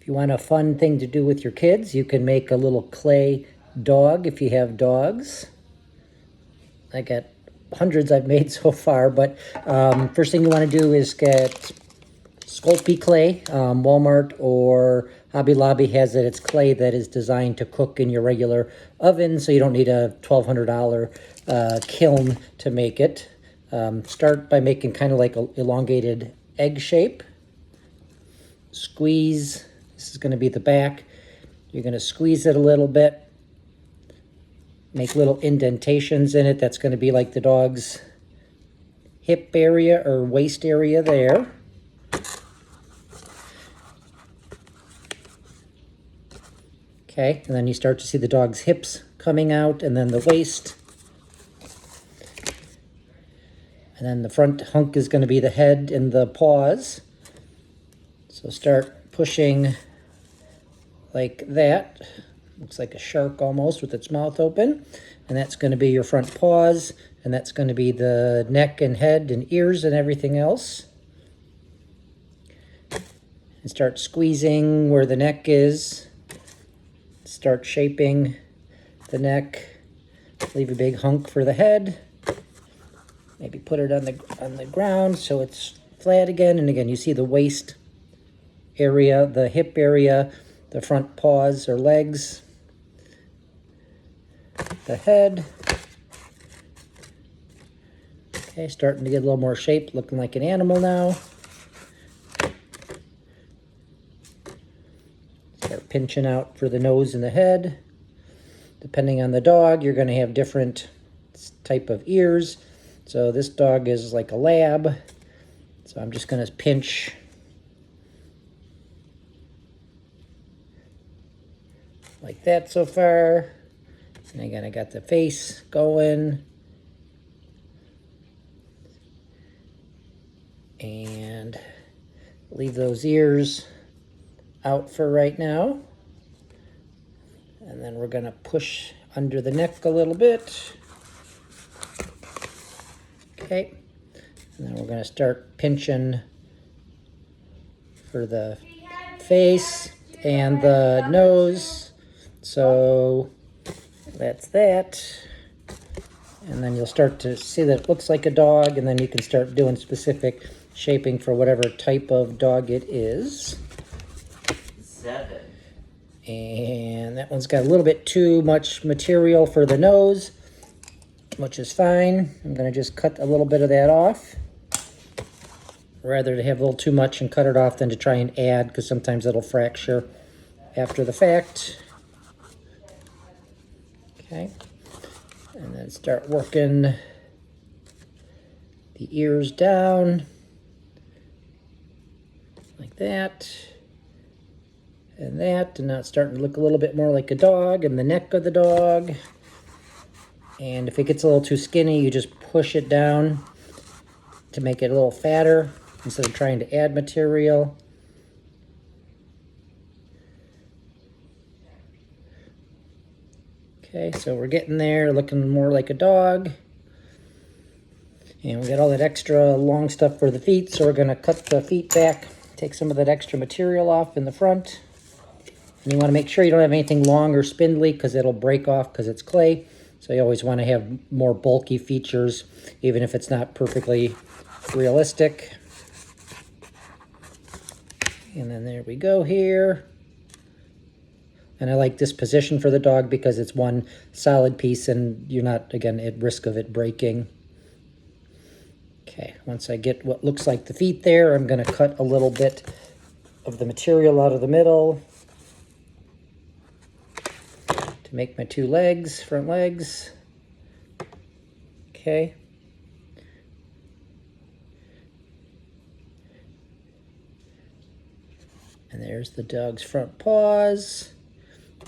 If you want a fun thing to do with your kids, you can make a little clay dog if you have dogs. I got hundreds I've made so far, but first thing you want to do is get Sculpey clay. Walmart or Hobby Lobby has it. It's clay that is designed to cook in your regular oven, so you don't need a $1,200 kiln to make it. Start by making kind of like an elongated egg shape. Squeeze. This is going to be the back. You're going to squeeze it a little bit. Make little indentations in it. That's going to be like the dog's hip area or waist area there. Okay, and then you start to see the dog's hips coming out, and then the waist. And then the front hunk is going to be the head and the paws. So start pushing like that. Looks like a shark almost with its mouth open. And that's going to be your front paws, and that's going to be the neck and head and ears and everything else. And start squeezing where the neck is. Start shaping the neck. Leave a big hunk for the head. Maybe put it on the ground so it's flat again. And again, you see the waist area, the hip area, the front paws or legs, the head. Okay, starting to get a little more shape, looking like an animal now. Start pinching out for the nose and the head. Depending on the dog, you're going to have different type of ears. So this dog is like a lab. So I'm just going to pinch like that so far. And again, I got the face going. And leave those ears out for right now. And then we're going to push under the neck a little bit. Okay. And then we're going to start pinching for the face and the nose. So that's that. And then you'll start to see that it looks like a dog, and then you can start doing specific shaping for whatever type of dog it is. 7. And that one's got a little bit too much material for the nose, which is fine. I'm going to just cut a little bit of that off. Rather to have a little too much and cut it off than to try and add, because sometimes it'll fracture after the fact. Okay. And then start working the ears down like that. And that, and now it's starting to look a little bit more like a dog, and the neck of the dog. And if it gets a little too skinny, you just push it down to make it a little fatter instead of trying to add material. Okay, so we're getting there, looking more like a dog. And we got all that extra long stuff for the feet, so we're going to cut the feet back, take some of that extra material off in the front. And you want to make sure you don't have anything long or spindly, because it'll break off because it's clay. So you always want to have more bulky features, even if it's not perfectly realistic. And then there we go here. And I like this position for the dog because it's one solid piece and you're not, again, at risk of it breaking. Okay, once I get what looks like the feet there, I'm going to cut a little bit of the material out of the middle to make my two legs, front legs. Okay. And there's the dog's front paws.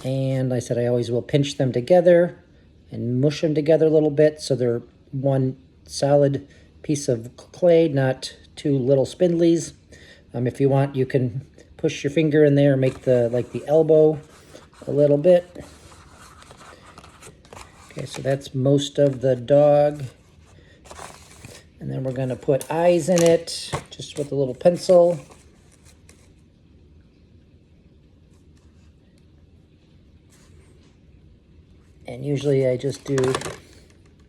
And like I said, I always will pinch them together and mush them together a little bit so they're one solid piece of clay, not two little spindlies. If you want, you can push your finger in there and make the elbow a little bit. Okay, so that's most of the dog. And then we're going to put eyes in it, just with a little pencil. And usually I just do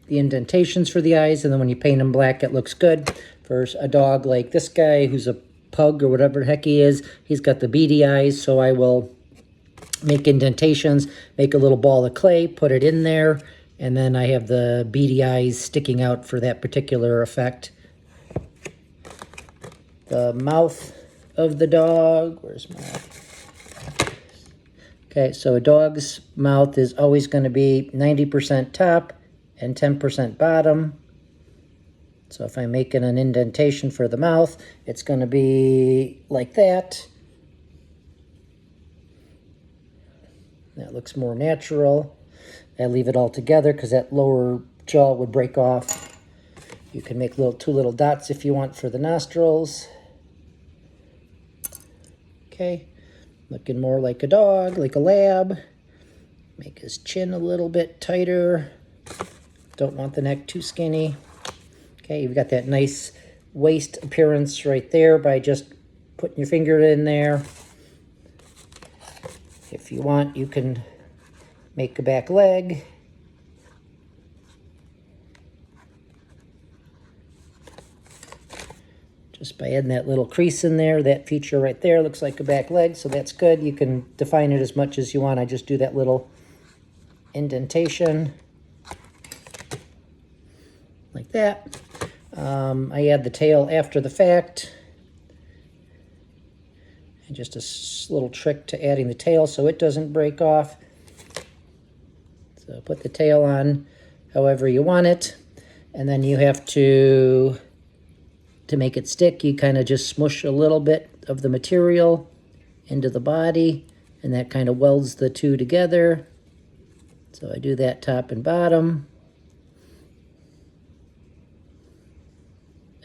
the indentations for the eyes, and then when you paint them black, it looks good. For a dog like this guy, who's a pug or whatever the heck he is, he's got the beady eyes, so I will make indentations, make a little ball of clay, put it in there, and then I have the beady eyes sticking out for that particular effect. The mouth of the dog, where's my... Okay, so a dog's mouth is always going to be 90% top and 10% bottom. So if I'm making an indentation for the mouth, it's going to be like that. That looks more natural. I leave it all together because that lower jaw would break off. You can make two little dots if you want for the nostrils. Okay, looking more like a dog, like a lab. Make his chin a little bit tighter. Don't want the neck too skinny. Okay, you've got that nice waist appearance right there by just putting your finger in there. If you want, you can make a back leg. Just by adding that little crease in there, that feature right there looks like a back leg, so that's good. You can define it as much as you want. I just do that little indentation like that. I add the tail after the fact. And just a little trick to adding the tail so it doesn't break off. So put the tail on however you want it. And then you have to make it stick, you kind of just smush a little bit of the material into the body, and that kind of welds the two together. So I do that top and bottom.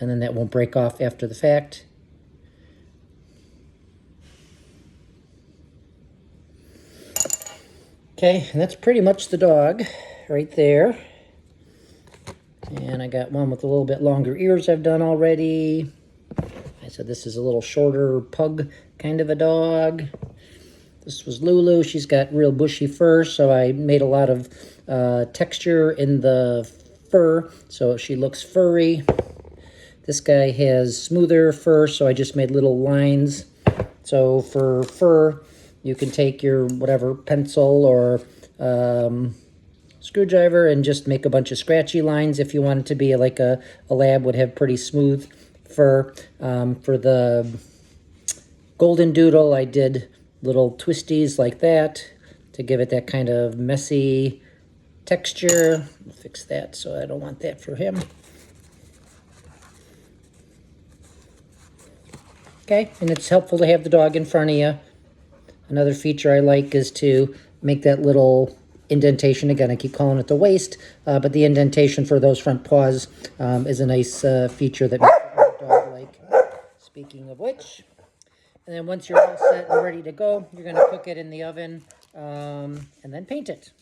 And then that won't break off after the fact. Okay, and that's pretty much the dog right there. And I got one with a little bit longer ears I've done already. I said this is a little shorter pug kind of a dog. This was Lulu. She's got real bushy fur, so I made a lot of texture in the fur, so she looks furry. This guy has smoother fur, so I just made little lines. So for fur, you can take your whatever pencil or screwdriver and just make a bunch of scratchy lines. If you want it to be like a lab would have pretty smooth fur. For the golden doodle, I did little twisties like that to give it that kind of messy texture. I'll fix that, so I don't want that for him. Okay, and it's helpful to have the dog in front of you. Another feature I like is to make that little indentation. Again, I keep calling it the waist, but the indentation for those front paws is a nice feature that makes the dog like. Speaking of which, and then once you're all set and ready to go, you're going to cook it in the oven and then paint it.